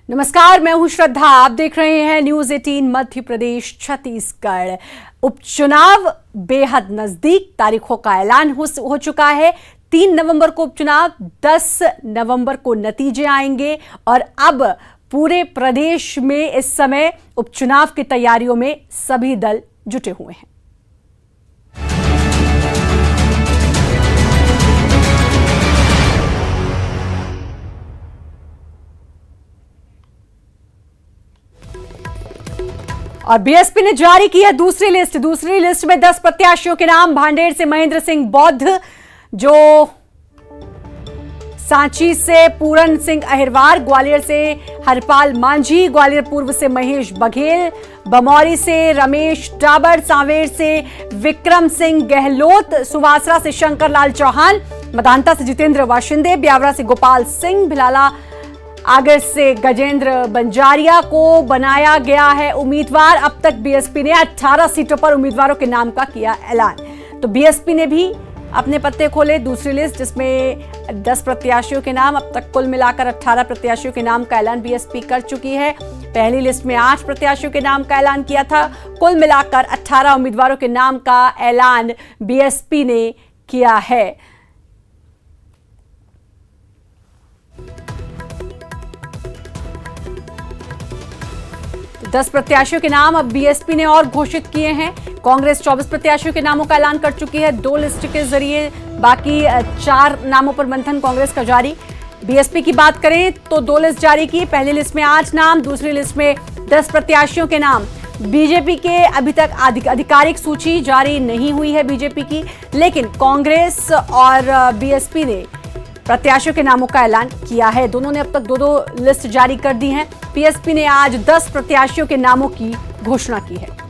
नमस्कार, मैं हूं श्रद्धा। आप देख रहे हैं न्यूज 18 मध्य प्रदेश छत्तीसगढ़। उपचुनाव बेहद नजदीक, तारीखों का ऐलान हो चुका है। 3 नवंबर को उपचुनाव, 10 नवंबर को नतीजे आएंगे और अब पूरे प्रदेश में इस समय उपचुनाव की तैयारियों में सभी दल जुटे हुए हैं। और बीएसपी ने जारी की है दूसरी लिस्ट में 10 प्रत्याशियों के नाम। भांडेर से महेंद्र सिंह बौद्ध, जो सांची से पूरन सिंह अहिरवार, ग्वालियर से हरपाल मांझी, ग्वालियर पूर्व से महेश बघेल, बमौरी से रमेश डाबर, सांवेर से विक्रम सिंह गहलोत, सुवासरा से शंकर लाल चौहान, मदांता से जितेंद्र वाशिंदे, ब्यावरा से गोपाल सिंह, भिलाला आगर से गजेंद्र बंजारिया को बनाया गया है उम्मीदवार। अब तक बीएसपी ने 18 सीटों पर उम्मीदवारों के नाम का किया ऐलान। तो बीएसपी ने भी अपने पत्ते खोले दूसरी लिस्ट, जिसमें 10 प्रत्याशियों के नाम। अब तक कुल मिलाकर 18 प्रत्याशियों के नाम का ऐलान बीएसपी कर चुकी है। पहली लिस्ट में 8 प्रत्याशियों के नाम का ऐलान किया था। कुल मिलाकर 18 उम्मीदवारों के नाम का ऐलान बीएसपी ने किया है। 10 प्रत्याशियों के नाम अब बीएसपी ने और घोषित किए हैं। कांग्रेस 24 प्रत्याशियों के नामों का ऐलान कर चुकी है 2 लिस्ट के जरिए। बाकी 4 नामों पर मंथन कांग्रेस का जारी। बीएसपी की बात करें तो 2 लिस्ट जारी की। पहली लिस्ट में 8 नाम, दूसरी लिस्ट में 10 प्रत्याशियों के नाम। बीजेपी के अभी तक आधिकारिक सूची जारी नहीं हुई है बीजेपी की, लेकिन कांग्रेस और बीएसपी ने प्रत्याशियों के नामों का ऐलान किया है। दोनों ने अब तक 2-2 लिस्ट जारी कर दी हैं। बीएसपी ने आज 10 प्रत्याशियों के नामों की घोषणा की है।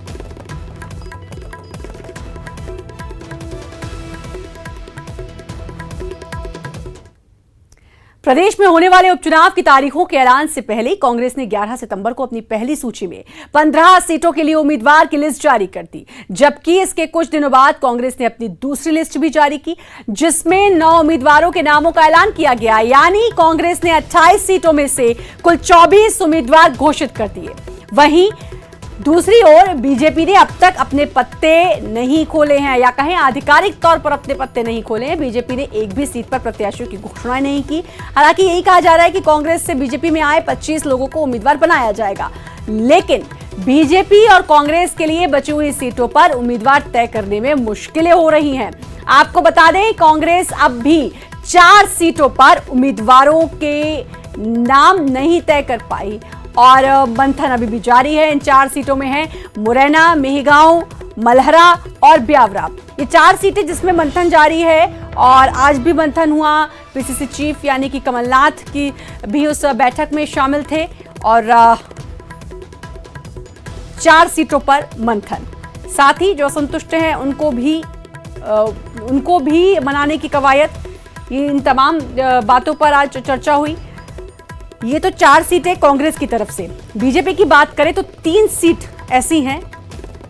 प्रदेश में होने वाले उपचुनाव की तारीखों के ऐलान से पहले कांग्रेस ने 11 सितंबर को अपनी पहली सूची में 15 सीटों के लिए उम्मीदवार की लिस्ट जारी कर दी, जबकि इसके कुछ दिनों बाद कांग्रेस ने अपनी दूसरी लिस्ट भी जारी की, जिसमें 9 उम्मीदवारों के नामों का ऐलान किया गया। यानी कांग्रेस ने 28 सीटों में से कुल 24 उम्मीदवार घोषित कर दिए। वहीं दूसरी ओर बीजेपी ने अब तक अपने पत्ते नहीं खोले हैं, या कहें आधिकारिक तौर पर अपने पत्ते नहीं खोले हैं। बीजेपी ने एक भी सीट पर प्रत्याशियों की घोषणा नहीं की। हालांकि यही कहा जा रहा है कि कांग्रेस से बीजेपी में आए 25 लोगों को उम्मीदवार बनाया जाएगा, लेकिन बीजेपी और कांग्रेस के लिए बची हुई सीटों पर उम्मीदवार तय करने में मुश्किलें हो रही हैं। आपको बता दें, कांग्रेस अब भी 4 सीटों पर उम्मीदवारों के नाम नहीं तय कर पाई और मंथन अभी भी जारी है। इन 4 सीटों में है मुरैना, मेहगांव, मल्हरा और ब्यावरा। ये 4 सीटें जिसमें मंथन जारी है और आज भी मंथन हुआ। पीसीसी चीफ यानी कि कमलनाथ की भी उस बैठक में शामिल थे और 4 सीटों पर मंथन। साथ ही जो असंतुष्ट हैं उनको भी मनाने की कवायद। इन तमाम बातों पर आज चर्चा हुई। ये तो 4 सीटें कांग्रेस की तरफ से। बीजेपी की बात करें तो 3 सीट ऐसी हैं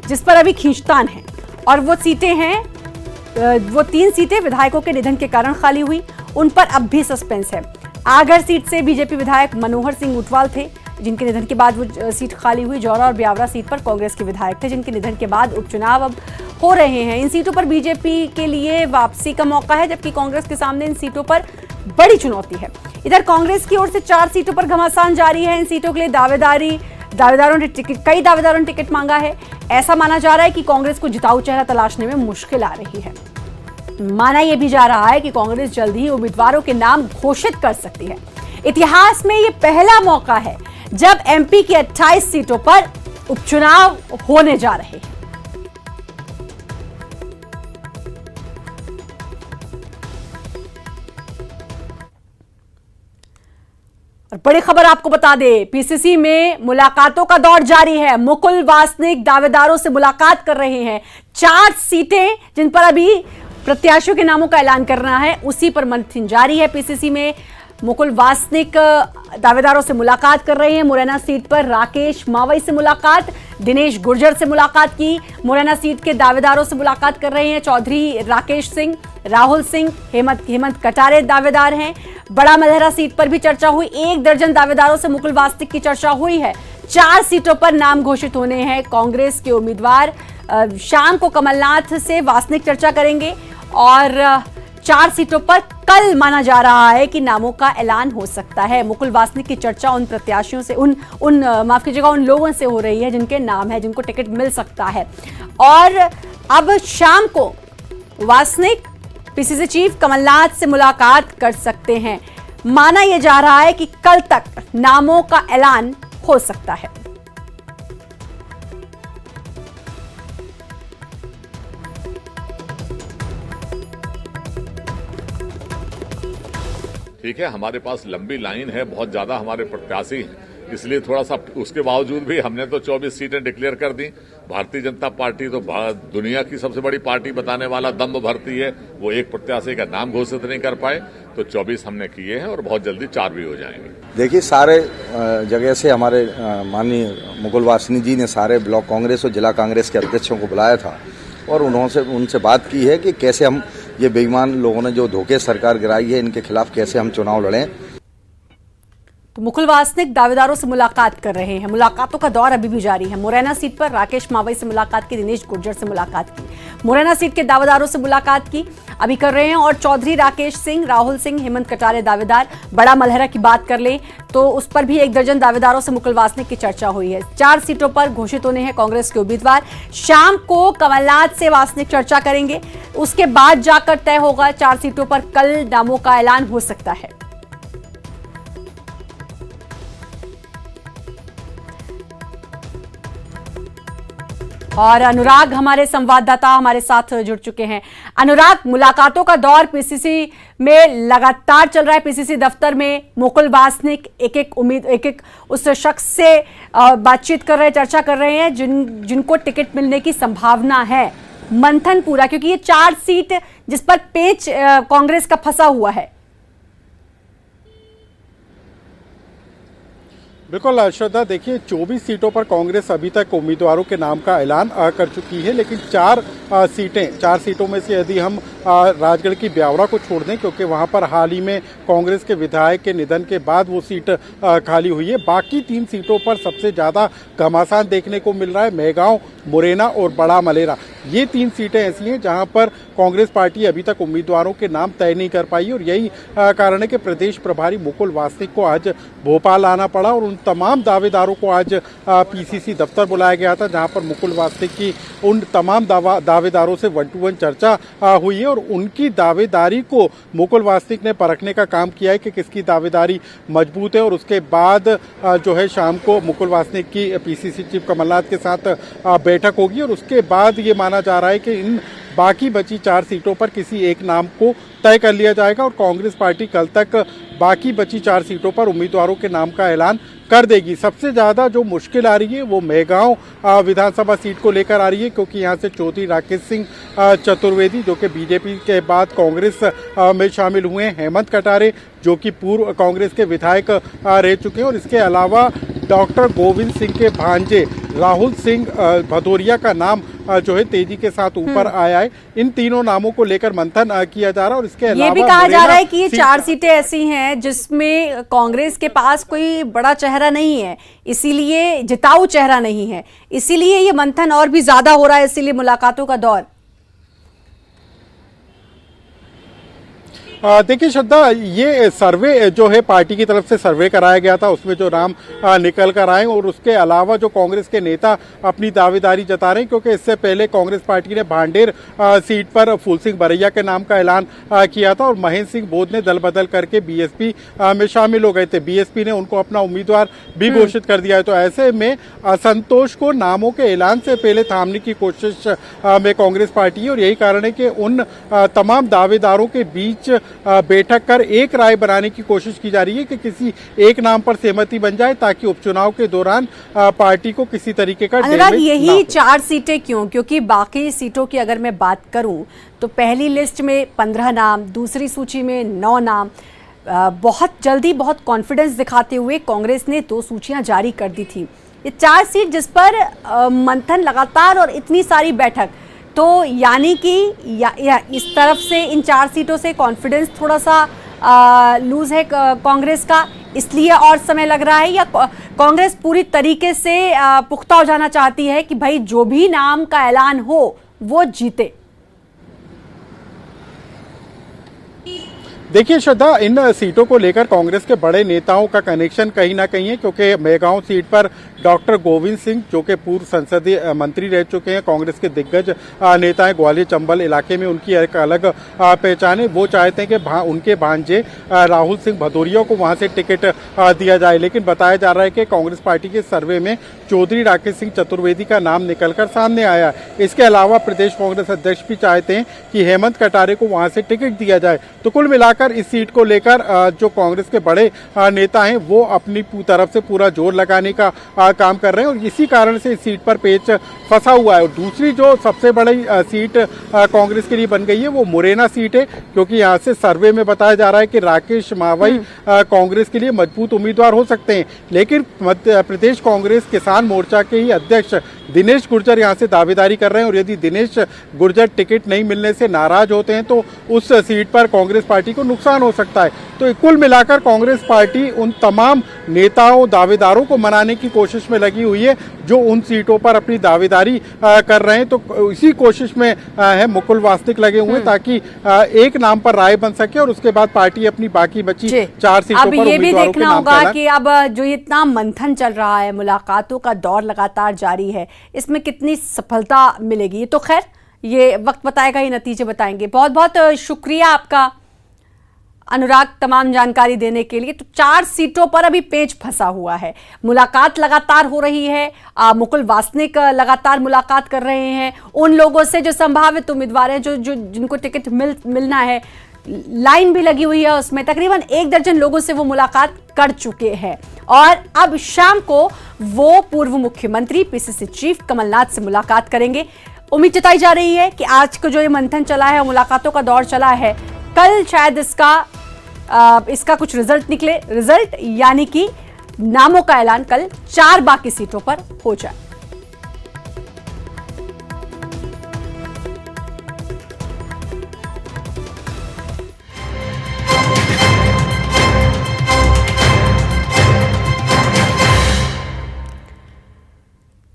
जिस पर अभी खींचतान है, और वो 3 सीटें विधायकों के निधन के कारण खाली हुई। उन पर अब भी सस्पेंस है। आगर सीट से बीजेपी विधायक मनोहर सिंह ऊंटवाल थे, जिनके निधन के बाद वो सीट खाली हुई। जौरा और ब्यावरा सीट पर कांग्रेस के विधायक थे, जिनके निधन के बाद उपचुनाव अब हो रहे हैं। इन सीटों पर बीजेपी के लिए वापसी का मौका है, जबकि कांग्रेस के सामने इन सीटों पर बड़ी चुनौती है। इधर कांग्रेस की ओर से 4 सीटों पर घमासान जारी है। इन सीटों के लिए कई दावेदारों ने टिकट मांगा है। ऐसा माना जा रहा है कि कांग्रेस को जिताऊ चेहरा तलाशने में मुश्किल आ रही है। माना यह भी जा रहा है कि कांग्रेस जल्द ही उम्मीदवारों के नाम घोषित कर सकती है। इतिहास में यह पहला मौका है जब एमपी की 28 सीटों पर उपचुनाव होने जा रहे हैं। और बड़ी खबर आपको बता दें, पीसीसी में मुलाकातों का दौर जारी है। मुकुल वासनिक दावेदारों से मुलाकात कर रहे हैं। 4 सीटें जिन पर अभी प्रत्याशियों के नामों का ऐलान करना है, उसी पर मंथन जारी है। पीसीसी में मुकुल वासनिक दावेदारों से मुलाकात कर रहे हैं। मुरैना सीट पर राकेश मावई से मुलाकात, दिनेश गुर्जर से मुलाकात की। मुरैना सीट के दावेदारों से मुलाकात कर रहे हैं चौधरी राकेश सिंह, राहुल सिंह, हेमंत कटारे दावेदार हैं। बड़ा मलहरा सीट पर भी चर्चा हुई। 1 दर्जन दावेदारों से मुकुल वासनिक की चर्चा हुई है। 4 सीटों पर नाम घोषित होने हैं कांग्रेस के उम्मीदवार। शाम को कमलनाथ से वासनिक चर्चा करेंगे और 4 सीटों पर कल माना जा रहा है कि नामों का ऐलान हो सकता है। मुकुल वासनिक की चर्चा उन प्रत्याशियों से माफ कीजिएगा उन लोगों से हो रही है जिनके नाम है, जिनको टिकट मिल सकता है। और अब शाम को वासनिक पीसीसी चीफ कमलनाथ से मुलाकात कर सकते हैं। माना यह जा रहा है कि कल तक नामों का ऐलान हो सकता है। ठीक है, हमारे पास लंबी लाइन है, बहुत ज्यादा हमारे प्रत्याशी हैं, इसलिए थोड़ा सा उसके बावजूद भी हमने तो 24 सीटें डिक्लेयर कर दी। भारतीय जनता पार्टी तो दुनिया की सबसे बड़ी पार्टी बताने वाला दम्भ भरती है, वो एक प्रत्याशी का नाम घोषित नहीं कर पाए, तो 24 हमने किए हैं और बहुत जल्दी 4 भी हो जाएंगे। देखिए, सारे जगह से हमारे माननीय मुकुल वासनिक जी ने सारे ब्लॉक कांग्रेस और जिला कांग्रेस के अध्यक्षों को बुलाया था और उनसे बात की है कि कैसे हम ये बेईमान लोगों ने जो धोखे सरकार गिराई है इनके खिलाफ कैसे हम चुनाव लड़ें। तो मुकुल वासनिक दावेदारों से मुलाकात कर रहे हैं। मुलाकातों का दौर अभी भी जारी है। मुरैना सीट पर राकेश मावई से मुलाकात की, दिनेश गुर्जर से मुलाकात की, मुरैना सीट के दावेदारों से मुलाकात की अभी कर रहे हैं। और चौधरी राकेश सिंह, राहुल सिंह, हेमंत कटारे दावेदार। बड़ा मलहरा की बात कर ले तो उस पर भी 1 दर्जन दावेदारों से मुकुल वासनिक की चर्चा हुई है। 4 सीटों पर घोषित होने हैं कांग्रेस के उम्मीदवार। शाम को कमलनाथ से वासनिक चर्चा करेंगे, उसके बाद जाकर तय होगा। 4 सीटों पर कल नामों का ऐलान हो सकता है। और अनुराग हमारे संवाददाता हमारे साथ जुड़ चुके हैं। अनुराग, मुलाकातों का दौर पीसीसी में लगातार चल रहा है। पीसीसी दफ्तर में मुकुल वासनिक एक उस शख्स से बातचीत कर रहे हैं, चर्चा कर रहे हैं जिनको टिकट मिलने की संभावना है। मंथन पूरा, क्योंकि ये 4 सीट जिस पर पेच कांग्रेस का फंसा हुआ है। बिल्कुल श्रद्धा, देखिए 24 सीटों पर कांग्रेस अभी तक उम्मीदवारों के नाम का ऐलान कर चुकी है, लेकिन 4 सीटों में से यदि हम राजगढ़ की ब्यावरा को छोड़ दें, क्योंकि वहां पर हाल ही में कांग्रेस के विधायक के निधन के बाद वो सीट खाली हुई है। बाकी 3 सीटों पर सबसे ज्यादा घमासान देखने को मिल रहा है। मेहगांव, मुरैना और बड़ा मलहरा, ये 3 सीटें ऐसी हैं जहां पर कांग्रेस पार्टी अभी तक उम्मीदवारों के नाम तय नहीं कर पाई। और यही कारण है कि प्रदेश प्रभारी मुकुल वासनिक को आज भोपाल आना पड़ा और उन तमाम दावेदारों को आज पीसीसी दफ्तर बुलाया गया था, जहां पर मुकुल वासनिक की उन तमाम दावेदारों से 1-to-1 चर्चा हुई है। और उनकी दावेदारी को मुकुल वासनिक ने परखने का काम किया है कि किसकी दावेदारी मजबूत है। और उसके बाद जो है शाम को मुकुल वासनिक की पीसीसी चीफ कमलनाथ के साथ बैठक होगी और उसके बाद ये माना जा रहा है कि इन बाकी बची 4 सीटों पर किसी एक नाम को तय कर लिया जाएगा और कांग्रेस पार्टी कल तक बाकी बची 4 सीटों पर उम्मीदवारों के नाम का ऐलान कर देगी। सबसे ज्यादा जो मुश्किल आ रही है वो मेहगांव विधानसभा सीट को लेकर आ रही है, क्योंकि यहाँ से चौधरी राकेश सिंह चतुर्वेदी जो कि बीजेपी के बाद कांग्रेस में शामिल हुए हैं, हेमंत कटारे जो कि पूर्व कांग्रेस के विधायक रह चुके हैं, और इसके अलावा डॉक्टर गोविंद सिंह के भांजे राहुल सिंह भदौरिया का नाम जो है तेजी के साथ ऊपर आया है। इन तीनों नामों को लेकर मंथन किया जा रहा है। और इसके अलावा ये भी कहा जा रहा है कि ये 4 सीटें ऐसी हैं जिसमें कांग्रेस के पास कोई बड़ा चेहरा नहीं है, इसीलिए जिताऊ चेहरा नहीं है, इसीलिए ये मंथन और भी ज्यादा हो रहा है, इसीलिए मुलाकातों का दौर। देखिए श्रद्धा, ये सर्वे जो है पार्टी की तरफ से सर्वे कराया गया था, उसमें जो नाम निकल कर आए और उसके अलावा जो कांग्रेस के नेता अपनी दावेदारी जता रहे हैं, क्योंकि इससे पहले कांग्रेस पार्टी ने भांडेर सीट पर फूल सिंह बरैया के नाम का ऐलान किया था और महेंद्र सिंह बोध ने दल बदल करके बीएसपी में शामिल हो गए थे। बीएसपी ने उनको अपना उम्मीदवार भी घोषित कर दिया है। तो ऐसे में असंतोष को नामों के ऐलान से पहले थामने की कोशिश में कांग्रेस पार्टी है और यही कारण है कि उन तमाम दावेदारों के बीच बैठक कर एक राय बनाने की कोशिश की जा रही है कि किसी एक नाम पर सहमति बन जाए, ताकि उपचुनाव के दौरान पार्टी को किसी तरीके का अनुराग, यही 4 सीटें क्यों? क्योंकि बाकी सीटों की अगर मैं बात करूं तो पहली लिस्ट में 15 नाम, दूसरी सूची में 9 नाम। बहुत जल्दी, बहुत कॉन्फिडेंस दिखाते हुए कांग्रेस ने 2 सूचियां जारी कर दी थी। ये 4 सीट जिस पर मंथन लगातार और इतनी सारी बैठक, तो यानी कि इस तरफ से इन 4 सीटों से कॉन्फिडेंस थोड़ा सा लूज है कांग्रेस का, इसलिए और समय लग रहा है, या कांग्रेस पूरी तरीके से पुख्ता हो जाना चाहती है कि भाई जो भी नाम का ऐलान हो वो जीते? देखिए श्रद्धा, इन सीटों को लेकर कांग्रेस के बड़े नेताओं का कनेक्शन कहीं ना कहीं है, क्योंकि मेगांव सीट पर डॉक्टर गोविंद सिंह जो कि पूर्व संसदीय मंत्री रह चुके हैं, कांग्रेस के दिग्गज नेता हैं, ग्वालियर चंबल इलाके में उनकी एक अलग पहचान है। वो चाहते हैं कि उनके भांजे राहुल सिंह भदौरिया को वहां से टिकट दिया जाए, लेकिन बताया जा रहा है कि कांग्रेस पार्टी के सर्वे में चौधरी राकेश सिंह चतुर्वेदी का नाम निकलकर सामने आया। इसके अलावा प्रदेश कांग्रेस अध्यक्ष भी चाहते हैं कि हेमंत कटारे को वहां से टिकट दिया जाए। तो कुल मिलाकर इस सीट को लेकर जो कांग्रेस के बड़े नेता हैं वो अपनी तरफ से पूरा जोर लगाने का काम कर रहे हैं, और इसी कारण से इस सीट पर पेच फंसा हुआ है। और दूसरी जो सबसे बड़ी सीट कांग्रेस के लिए बन गई है वो मुरैना सीट है, क्योंकि यहाँ से सर्वे में बताया जा रहा है कि राकेश मावई कांग्रेस के लिए मजबूत उम्मीदवार हो सकते हैं। लेकिन मध्य प्रदेश कांग्रेस किसान मोर्चा के ही अध्यक्ष दिनेश गुर्जर यहाँ से दावेदारी कर रहे हैं, और यदि दिनेश गुर्जर टिकट नहीं मिलने से नाराज होते हैं तो उस सीट पर कांग्रेस पार्टी को नुकसान हो सकता है। तो कुल मिलाकर कांग्रेस पार्टी उन तमाम नेताओं दावेदारों को मनाने की कोशिश में लगी हुई है जो उन सीटों पर अपनी दावेदारी कर रहे हैं। तो इसी कोशिश में है मुकुल वासनिक लगे हुए हैं ताकि एक नाम पर राय बन सके, और उसके बाद पार्टी अपनी बाकी बची 4 सीटों पर ये भी देखना होगा कि अब जो इतना मंथन चल रहा है, मुलाकातों का दौर लगातार जारी है, इसमें कितनी सफलता मिलेगी। ये तो खैर ये वक्त बताएगा, ये नतीजे बताएंगे। बहुत बहुत शुक्रिया आपका अनुराग तमाम जानकारी देने के लिए। तो 4 सीटों पर अभी पेच फंसा हुआ है, मुलाकात लगातार हो रही है, मुकुल वासनिक लगातार मुलाकात कर रहे हैं उन लोगों से जो संभावित उम्मीदवार हैं, जो जिनको टिकट मिलना है। लाइन भी लगी हुई है, उसमें तकरीबन 1 दर्जन लोगों से वो मुलाकात कर चुके हैं, और अब शाम को वो पूर्व मुख्यमंत्री पीसीसी चीफ कमलनाथ से मुलाकात करेंगे। उम्मीद जताई जा रही है कि आज को जो ये मंथन चला है, मुलाकातों का दौर चला है, कल शायद इसका कुछ रिजल्ट निकले, रिजल्ट यानी कि नामों का ऐलान कल 4 बाकी सीटों पर हो जाए।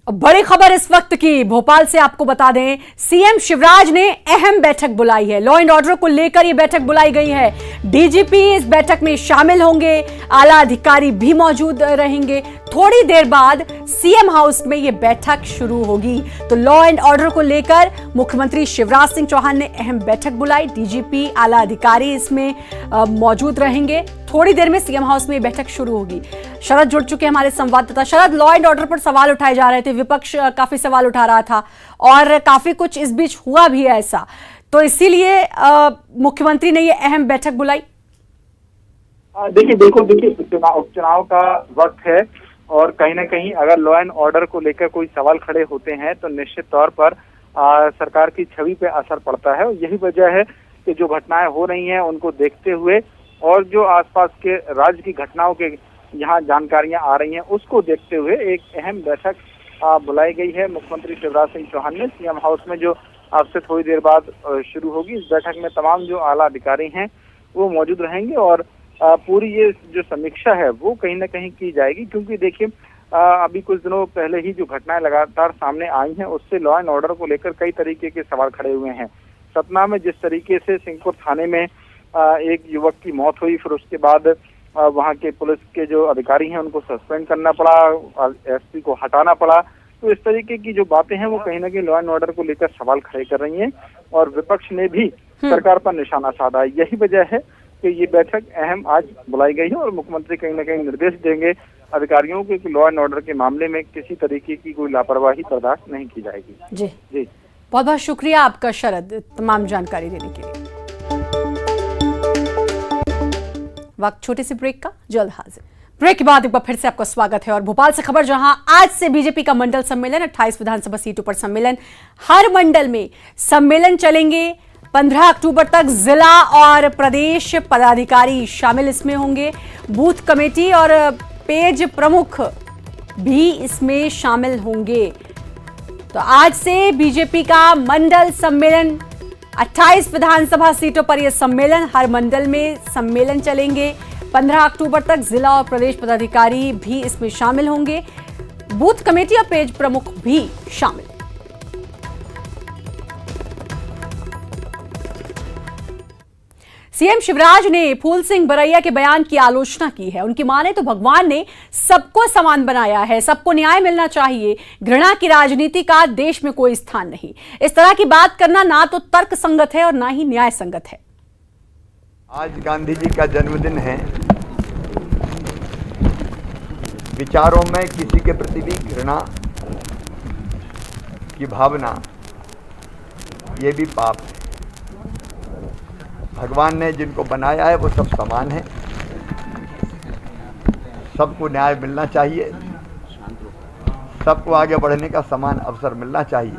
बड़ी खबर इस वक्त की भोपाल से आपको बता दें, सीएम शिवराज ने अहम बैठक बुलाई है। लॉ एंड ऑर्डर को लेकर यह बैठक बुलाई गई है। डीजीपी इस बैठक में शामिल होंगे, आला अधिकारी भी मौजूद रहेंगे। थोड़ी देर बाद सीएम हाउस में यह बैठक शुरू होगी। तो लॉ एंड ऑर्डर को लेकर मुख्यमंत्री शिवराज सिंह चौहान ने अहम बैठक बुलाई। डीजीपी, आला अधिकारी इसमें मौजूद रहेंगे। थोड़ी देर में सीएम हाउस में बैठक शुरू होगी। शरद जुड़ चुके हमारे संवाददाता। शरद, लॉ एंड ऑर्डर पर सवाल उठाए जा रहे थे, विपक्ष काफी सवाल उठा रहा था और काफी कुछ इस बीच हुआ भी है ऐसा, तो इसीलिए मुख्यमंत्री ने ये अहम बैठक बुलाई। देखिए बिल्कुल, देखिए उपचुनाव का वक्त है, और कहीं ना कहीं अगर लॉ एंड ऑर्डर को लेकर कोई सवाल खड़े होते हैं तो निश्चित तौर पर सरकार की छवि पे असर पड़ता है। और यही वजह है कि जो घटनाएं हो रही हैं उनको देखते हुए और जो आसपास के राज्य की घटनाओं के यहाँ जानकारियां आ रही हैं उसको देखते हुए एक अहम बैठक बुलाई गई है मुख्यमंत्री शिवराज सिंह चौहान ने सीएम हाउस में, जो आपसे थोड़ी देर बाद शुरू होगी। इस बैठक में तमाम जो आला अधिकारी हैं वो मौजूद रहेंगे, और पूरी ये जो समीक्षा है वो कहीं ना कहीं की जाएगी, क्योंकि देखिए अभी कुछ दिनों पहले ही जो घटनाएं लगातार सामने आई हैं उससे लॉ एंड ऑर्डर को लेकर कई तरीके के सवाल खड़े हुए हैं। सतना में जिस तरीके से सिंहपुर थाने में एक युवक की मौत हुई, फिर उसके बाद वहां के पुलिस के जो अधिकारी हैं उनको सस्पेंड करना पड़ा, एसपी को हटाना पड़ा। तो इस तरीके की जो बातें हैं वो कहीं ना कहीं लॉ एंड ऑर्डर को लेकर सवाल खड़े कर रही हैं, और विपक्ष ने भी सरकार पर निशाना साधा है। यही वजह है कि ये बैठक अहम आज बुलाई गई है, और मुख्यमंत्री कहीं ना कहीं निर्देश देंगे अधिकारियों को कि लॉ एंड ऑर्डर के मामले में किसी तरीके की कोई लापरवाही बर्दाश्त नहीं की जाएगी। जी बहुत बहुत शुक्रिया आपका शरद, तमाम जानकारी देने के लिए। वक्त छोटे से ब्रेक का, जल्द हाजिर। ब्रेक के बाद एक बार फिर से आपका स्वागत है, और भोपाल से खबर, जहां आज से बीजेपी का मंडल सम्मेलन, 28 विधानसभा सीटों पर सम्मेलन, हर मंडल में सम्मेलन चलेंगे। 15 अक्टूबर तक जिला और प्रदेश पदाधिकारी शामिल इसमें होंगे। बूथ कमेटी और पेज प्रमुख भी इसमें शामिल होंगे। तो आज से बीजेपी का मंडल सम्मेलन 28 विधानसभा सीटों पर यह सम्मेलन, हर मंडल में सम्मेलन चलेंगे। 15 अक्टूबर तक जिला और प्रदेश पदाधिकारी भी इसमें शामिल होंगे। बूथ कमेटी और पेज प्रमुख भी शामिल। सीएम शिवराज ने फूल सिंह बरैया के बयान की आलोचना की है। उनकी माने तो भगवान ने सबको समान बनाया है, सबको न्याय मिलना चाहिए, घृणा की राजनीति का देश में कोई स्थान नहीं। इस तरह की बात करना ना तो तर्क संगत है और ना ही न्याय संगत है। आज गांधी जी का जन्मदिन है। विचारों में किसी के प्रति भी घृणा की भावना, ये भी पाप है। भगवान ने जिनको बनाया है वो सब समान है, सबको न्याय मिलना चाहिए, सबको आगे बढ़ने का समान अवसर मिलना चाहिए।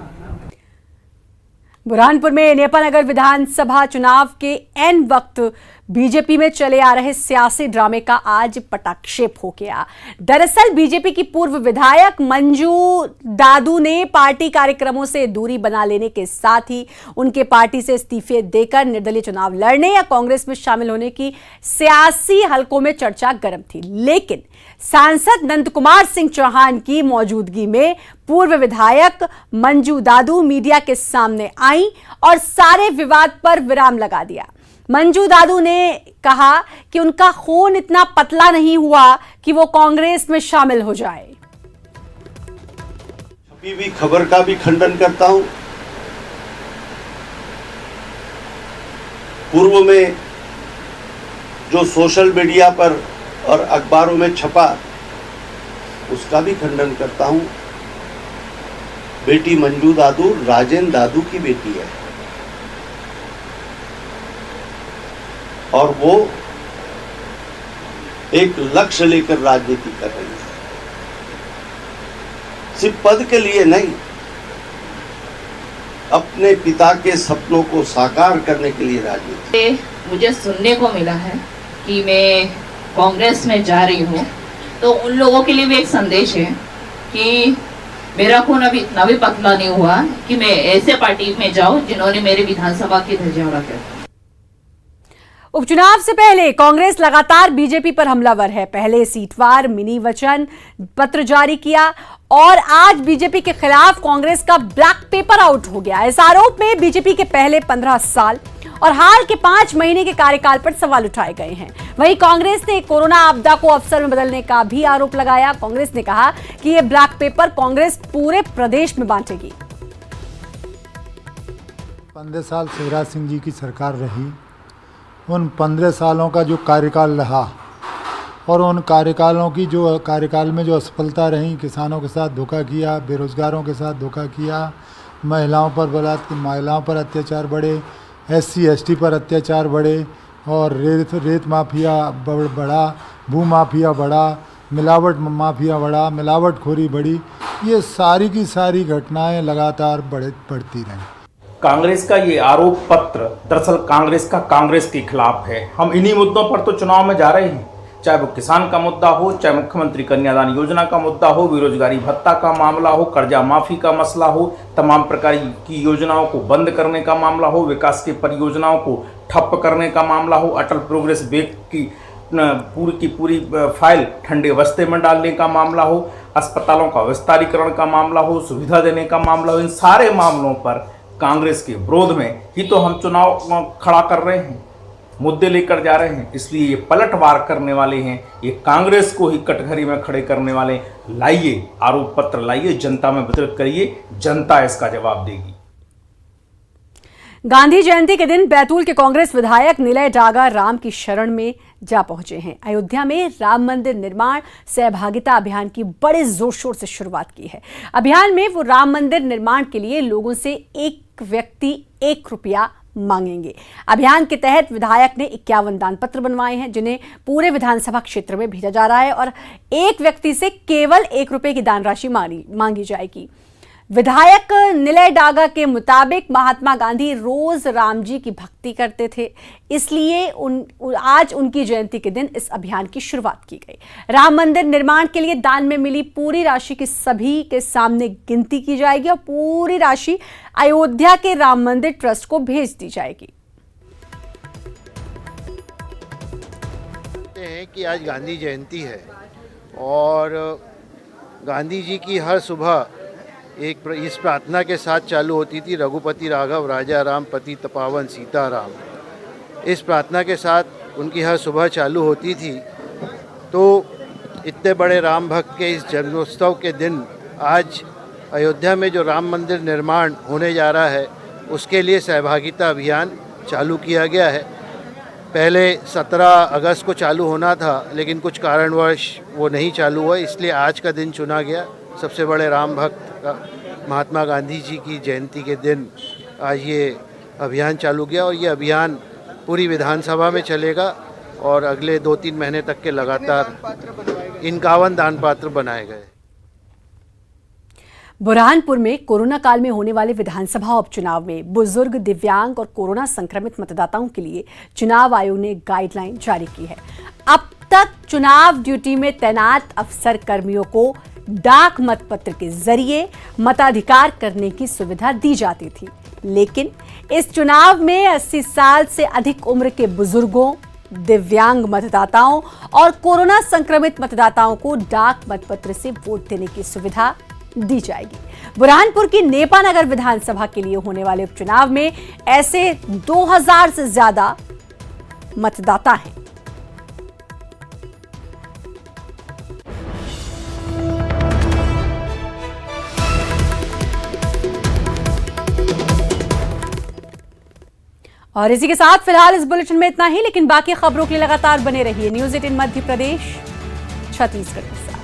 बुरहानपुर में नेपानगर विधानसभा चुनाव के एन वक्त बीजेपी में चले आ रहे सियासी ड्रामे का आज पटाक्षेप हो गया। दरअसल बीजेपी की पूर्व विधायक मंजू दादू ने पार्टी कार्यक्रमों से दूरी बना लेने के साथ ही उनके पार्टी से इस्तीफे देकर निर्दलीय चुनाव लड़ने या कांग्रेस में शामिल होने की सियासी हलकों में चर्चा गर्म थी। लेकिन सांसद नंद कुमार सिंह चौहान की मौजूदगी में पूर्व विधायक मंजू दादू मीडिया के सामने आई और सारे विवाद पर विराम लगा दिया। मंजू दादू ने कहा कि उनका खून इतना पतला नहीं हुआ कि वो कांग्रेस में शामिल हो जाए। छपी हुई खबर का भी खंडन करता हूं। पूर्व में जो सोशल मीडिया पर और अखबारों में छपा उसका भी खंडन करता हूं। बेटी मंजू दादू राजेंद्र दादू की बेटी है और वो एक लक्ष्य लेकर राजनीति कर रही है, सिर्फ पद के लिए नहीं, अपने पिता के सपनों को साकार करने के लिए राजनीति। मुझे सुनने को मिला है कि मैं कांग्रेस में जा रही हूँ, तो उन लोगों के लिए भी एक संदेश है कि मेरा खून अभी इतना भी पतला नहीं हुआ कि मैं ऐसे पार्टी में जाऊं जिन्होंने मेरे विधानसभा की ध्वजा उड़ा कर। उपचुनाव से पहले कांग्रेस लगातार बीजेपी पर हमलावर है। पहले सीटवार मिनी वचन पत्र जारी किया और आज बीजेपी के खिलाफ कांग्रेस का ब्लैक पेपर आउट हो गया। इस आरोप में बीजेपी के पहले 15 साल और हाल के 5 महीने के कार्यकाल पर सवाल उठाए गए हैं। वहीं कांग्रेस ने कोरोना आपदा को अवसर में बदलने का भी आरोप लगाया। कांग्रेस ने कहा कि यह ब्लैक पेपर कांग्रेस पूरे प्रदेश में बांटेगी। 15 साल शिवराज सिंह जी की सरकार रही। उन 15 सालों का जो कार्यकाल रहा और उन कार्यकाल में जो असफलता रही, किसानों के साथ धोखा किया, बेरोजगारों के साथ धोखा किया, महिलाओं पर अत्याचार बढ़े, SC ST पर अत्याचार बढ़े और रेत माफिया बढ़ा, भू माफिया बढ़ा, मिलावट माफिया बढ़ा, मिलावटखोरी बढ़ी। ये सारी की सारी घटनाएं लगातार बढ़ती रहीं। कांग्रेस का ये आरोप पत्र दरअसल कांग्रेस के खिलाफ है। हम इन्हीं मुद्दों पर तो चुनाव में जा रहे हैं, चाहे वो किसान का मुद्दा हो, चाहे मुख्यमंत्री कन्यादान योजना का मुद्दा हो, बेरोजगारी भत्ता का मामला हो, कर्जा माफी का मसला हो, तमाम प्रकार की योजनाओं को बंद करने का मामला हो, विकास की परियोजनाओं को ठप्प करने का मामला हो, अटल प्रोग्रेस बैंक की पूरी फाइल ठंडे बस्ते में डालने का मामला हो, अस्पतालों का विस्तारीकरण का मामला हो, सुविधा देने का मामला हो। इन सारे मामलों पर कांग्रेस के विरोध में ही तो हम चुनाव खड़ा कर रहे हैं, मुद्दे लेकर जा रहे हैं। इसलिए ये पलटवार करने वाले हैं, ये कांग्रेस को ही कटघरे में खड़े करने वाले। लाइए आरोप पत्र लाइए, जनता में वितरित करिए, जनता इसका जवाब देगी। गांधी जयंती के दिन बैतूल के कांग्रेस विधायक निलय डागा राम की शरण में जा पहुंचे हैं। अयोध्या में राम मंदिर निर्माण सहभागिता अभियान की बड़े जोर शोर से शुरुआत की है। अभियान में वो राम मंदिर निर्माण के लिए लोगों से एक व्यक्ति 1 रुपया मांगेंगे। अभियान के तहत विधायक ने 51 दान पत्र बनवाए हैं, जिन्हें पूरे विधानसभा क्षेत्र में भेजा जा रहा है और एक व्यक्ति से केवल 1 रुपए की दान राशि मांगी जाएगी। विधायक निलय डागा के मुताबिक महात्मा गांधी रोज राम जी की भक्ति करते थे, इसलिए आज उनकी जयंती के दिन इस अभियान की शुरुआत की गई। राम मंदिर निर्माण के लिए दान में मिली पूरी राशि की सभी के सामने गिनती की जाएगी और पूरी राशि अयोध्या के राम मंदिर ट्रस्ट को भेज दी जाएगी। हैं कि आज गांधी जयंती है और गांधी जी की हर सुबह इस प्रार्थना के साथ चालू होती थी, रघुपति राघव राजा राम पति तपावन सीताराम। इस प्रार्थना के साथ उनकी हर सुबह चालू होती थी। तो इतने बड़े राम भक्त के इस जन्मोत्सव के दिन आज अयोध्या में जो राम मंदिर निर्माण होने जा रहा है उसके लिए सहभागिता अभियान चालू किया गया है। पहले 17 अगस्त को चालू होना था, लेकिन कुछ कारणवश वो नहीं चालू हुआ, इसलिए आज का दिन चुना गया। सबसे बड़े राम भक्त महात्मा गांधी जी की जयंती के दिन आज ये अभियान चालू किया और ये अभियान पूरी विधानसभा में चलेगा और अगले 2-3 महीने तक के लगातार 51 दान पात्र बनाए गए। बुरहानपुर में कोरोना काल में होने वाले विधानसभा उपचुनाव में बुजुर्ग, दिव्यांग और कोरोना संक्रमित मतदाताओं के लिए चुनाव आयोग ने गाइडलाइन जारी की है। अब तक चुनाव ड्यूटी में तैनात अफसर कर्मियों को डाक मतपत्र के जरिए मताधिकार करने की सुविधा दी जाती थी, लेकिन इस चुनाव में 80 साल से अधिक उम्र के बुजुर्गों, दिव्यांग मतदाताओं और कोरोना संक्रमित मतदाताओं को डाक मतपत्र से वोट देने की सुविधा दी जाएगी। बुरहानपुर की नेपानगर विधानसभा के लिए होने वाले उपचुनाव में ऐसे 2000 से ज्यादा मतदाता हैं। और इसी के साथ फिलहाल इस बुलेटिन में इतना ही, लेकिन बाकी खबरों के लिए लगातार बने रहिए न्यूज़ 18 मध्य प्रदेश छत्तीसगढ़ के साथ।